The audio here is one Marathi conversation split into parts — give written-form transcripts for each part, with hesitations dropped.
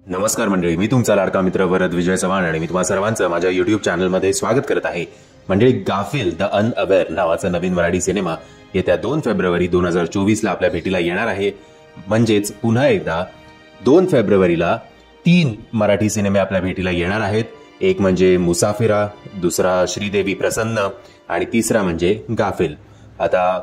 नमस्कार मंडळी, मी तुमचा लाडका मित्र वरद विजय चव्हाण आणि मी तुम्हा सर्वांचं माझ्या युट्यूब चॅनलमध्ये स्वागत करत आहे. मंडळी, गाफिल द अनअवेअर नावाचा नवीन मराठी सिनेमा येत्या 2 फेब्रुवारी 2024 आपल्या भेटीला येणार आहे. म्हणजेच पुन्हा एकदा 2 फेब्रुवारीला 3 मराठी सिनेमे आपल्या भेटीला येणार आहेत. एक म्हणजे मुसाफिरा, दुसरा श्रीदेवी प्रसन्न आणि तिसरा म्हणजे गाफिल. आता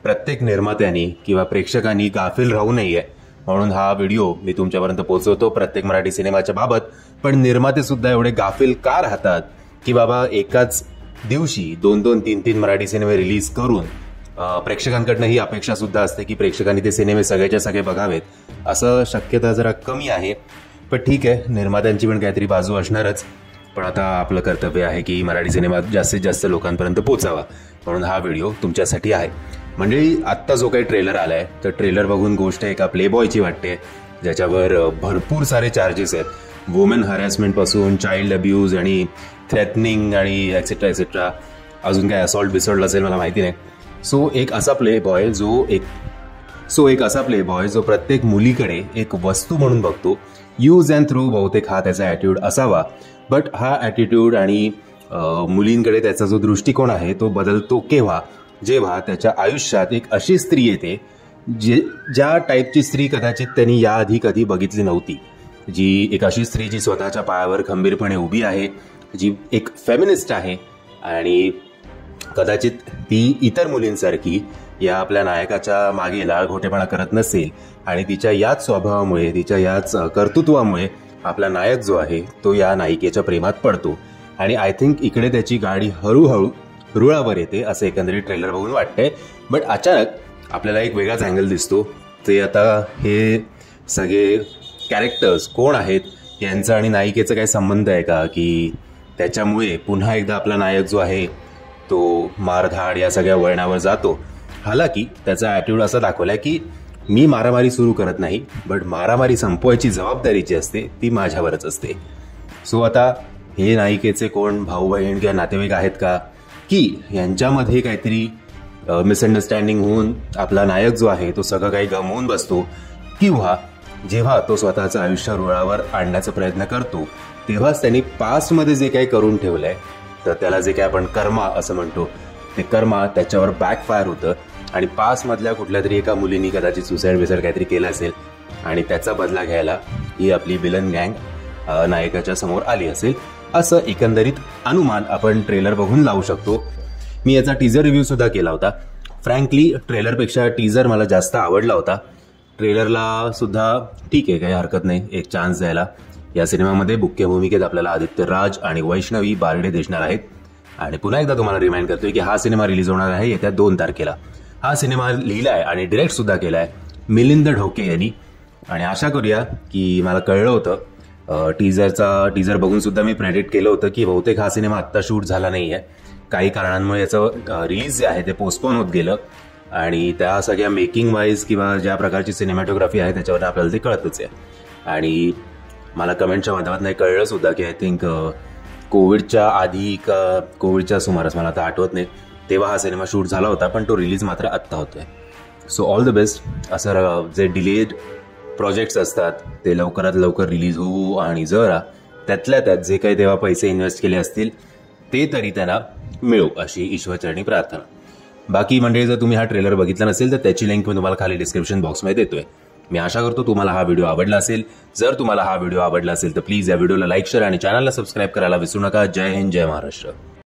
प्रत्येक निर्मात्यांनी किंवा प्रेक्षकांनी गाफिल राहू नये म्हणून हा व्हिडिओ मी तुमच्यापर्यंत पोहोचवतो प्रत्येक मराठी सिनेमाच्या बाबत. पण निर्माते सुद्धा एवढे गाफिल का राहतात की बाबा एकाच दिवशी 2-2, 3-3 मराठी सिनेमे रिलीज करून प्रेक्षकांकडनं ही अपेक्षा सुद्धा असते की प्रेक्षकांनी ते सिनेमे सगळ्याच्या सगळे बघावेत. असं शक्यता जरा कमी आहे, पण ठीक आहे, निर्मात्यांची पण काहीतरी बाजू असणारच. पण आता आपलं कर्तव्य आहे की मराठी सिनेमा जास्तीत जास्त लोकांपर्यंत पोहोचावा, म्हणून हा व्हिडिओ तुमच्यासाठी आहे. म्हणजे आत्ता जो काही ट्रेलर आलाय तर ट्रेलर बघून गोष्ट एका प्लेबॉयची वाटते, ज्याच्यावर भरपूर सारे चार्जेस आहेत. वुमेन हॅरॅसमेंट पासून चाइल्ड अब्यूज आणि थ्रेटनिंग आणि एक्सेट्रा एक्सेट्रा, अजून काय असॉल्ट बिसॉल्ट असेल मला माहिती नाही. सो एक असा प्लेबॉय जो प्रत्येक मुलीकडे एक वस्तू म्हणून बघतो. यूज अँड थ्रो बहुतेक हा त्याचा ॲटिट्यूड असावा. बट हा ॲटिट्यूड आणि मुलींकडे त्याचा जो दृष्टिकोन आहे तो बदलतो केव्हा? जेव्हा त्याच्या आयुष्यात एक अशी स्त्री येते ज्या टाईपची स्त्री कदाचित त्यांनी याआधी कधी बघितली नव्हती. जी एक अशी स्त्री जी स्वतःच्या पायावर खंबीरपणे उभी आहे, जी एक फेमिनिस्ट आहे आणि कदाचित ती इतर मुलींसारखी या आपल्या नायकाच्या मागे लाळघोटेपणा करत नसेल आणि तिच्या याच स्वभावामुळे, तिच्या याच कर्तृत्वामुळे आपला नायक जो आहे तो या नायिकेच्या प्रेमात पडतो. आणि आय थिंक इकडे त्याची गाडी हळूहळू रुळावर येते असं एकंदरीत ट्रेलर बघून वाटतंय. बट अचानक आपल्याला एक वेगळाच अँगल दिसतो. ते आता हे सगळे कॅरेक्टर्स कोण आहेत, यांचा आणि नायिकेचा काही संबंध आहे का, की त्याच्यामुळे पुन्हा एकदा आपला नायक जो आहे तो मारधाड या सगळ्या वळणावर जातो. हालाकी त्याचा ॲटिट्यूड असा दाखवलाय की मी मारामारी सुरू करत नाही, बट मारामारी संपवायची जबाबदारी जी असते ती माझ्यावरच असते. सो आता हे नायिकेचे कोण भाऊ बहीण किंवा नातेवाईक आहेत का, की यांच्यामध्ये काहीतरी मिसअंडरस्टँडिंग होऊन आपला नायक जो आहे तो सगळं काही गमवून बसतो, किंवा जेव्हा तो स्वतःचं आयुष्य रुळावर आणण्याचा प्रयत्न करतो तेव्हाच त्यांनी पास्टमध्ये जे काही करून ठेवलंय तर त्याला जे काही आपण कर्मा असं म्हणतो ते कर्मा त्याच्यावर बॅकफायर होतं आणि पास्टमधल्या कुठल्या तरी एका मुलीने कदाचित सुसाईड काहीतरी केलं असेल आणि त्याचा बदला घ्यायला ही आपली विलन गँग नायकाच्या समोर आली असेल, असं एकंदरीत अनुमान आपण ट्रेलर बघून लावू शकतो. मी याचा टीजर रिव्ह्यू सुद्धा केला होता. फ्रँकली ट्रेलरपेक्षा टीजर मला जास्त आवडला होता. ट्रेलरला सुद्धा ठीक आहे, काही हरकत नाही एक चान्स द्यायला. या सिनेमामध्ये मुख्य भूमिकेत आपल्याला आदित्य राज आणि वैष्णवी बारडे दिसणार आहेत. आणि पुन्हा एकदा तुम्हाला रिमाइंड करतोय की हा सिनेमा रिलीज होणार आहे येत्या 2 तारखेला. हा सिनेमा लिहिलाय आणि डिरेक्ट सुद्धा केलाय मिलिंद ढोके यांनी. आणि आशा करूया की मला कळलं होतं टीजर बघून सुद्धा मी प्रेडिक्ट केलं होतं की बहुतेक हा सिनेमा आत्ता शूट झाला नाहीये, काही कारणांमुळे याचं रिलीज जे आहे ते पोस्टपोन होत गेलं. आणि त्या सगळ्या मेकिंग वाईज किंवा ज्या प्रकारची सिनेमॅटोग्राफी आहे त्याच्यावर आपल्याला ते कळतच आहे. आणि मला कमेंटच्या माध्यमात नाही कळलं सुद्धा की आय थिंक कोविडच्या आधी का कोविडच्या सुमारास, मला आता आठवत नाही, तेव्हा हा सिनेमा शूट झाला होता, पण तो रिलीज मात्र आत्ता होतोय. So all the best. असं जे डिलेड प्रोजेक्ट्स असतात ते लवकरात लवकर रिलीज होऊ आणि जरा त्यातल्या त्यात जे काही तेव्हा पैसे इन्व्हेस्ट केले असतील ते तरी त्यांना मिळू अशी ईश्वरचरणी प्रार्थना. बाकी मंडळी, जर तुम्ही हा ट्रेलर बघितला नसेल तर त्याची लिंक मी तुम्हाला खाली डिस्क्रिप्शन बॉक्समध्ये देतोय. मी आशा करतो तुम्हाला हा व्हिडिओ आवडला असेल. जर तुम्हाला हा व्हिडिओ आवडला असेल तर प्लीज या व्हिडिओला लाईक, शेअर आणि चॅनलला सबस्क्राईब करायला विसरू नका. जय हिंद, जय महाराष्ट्र.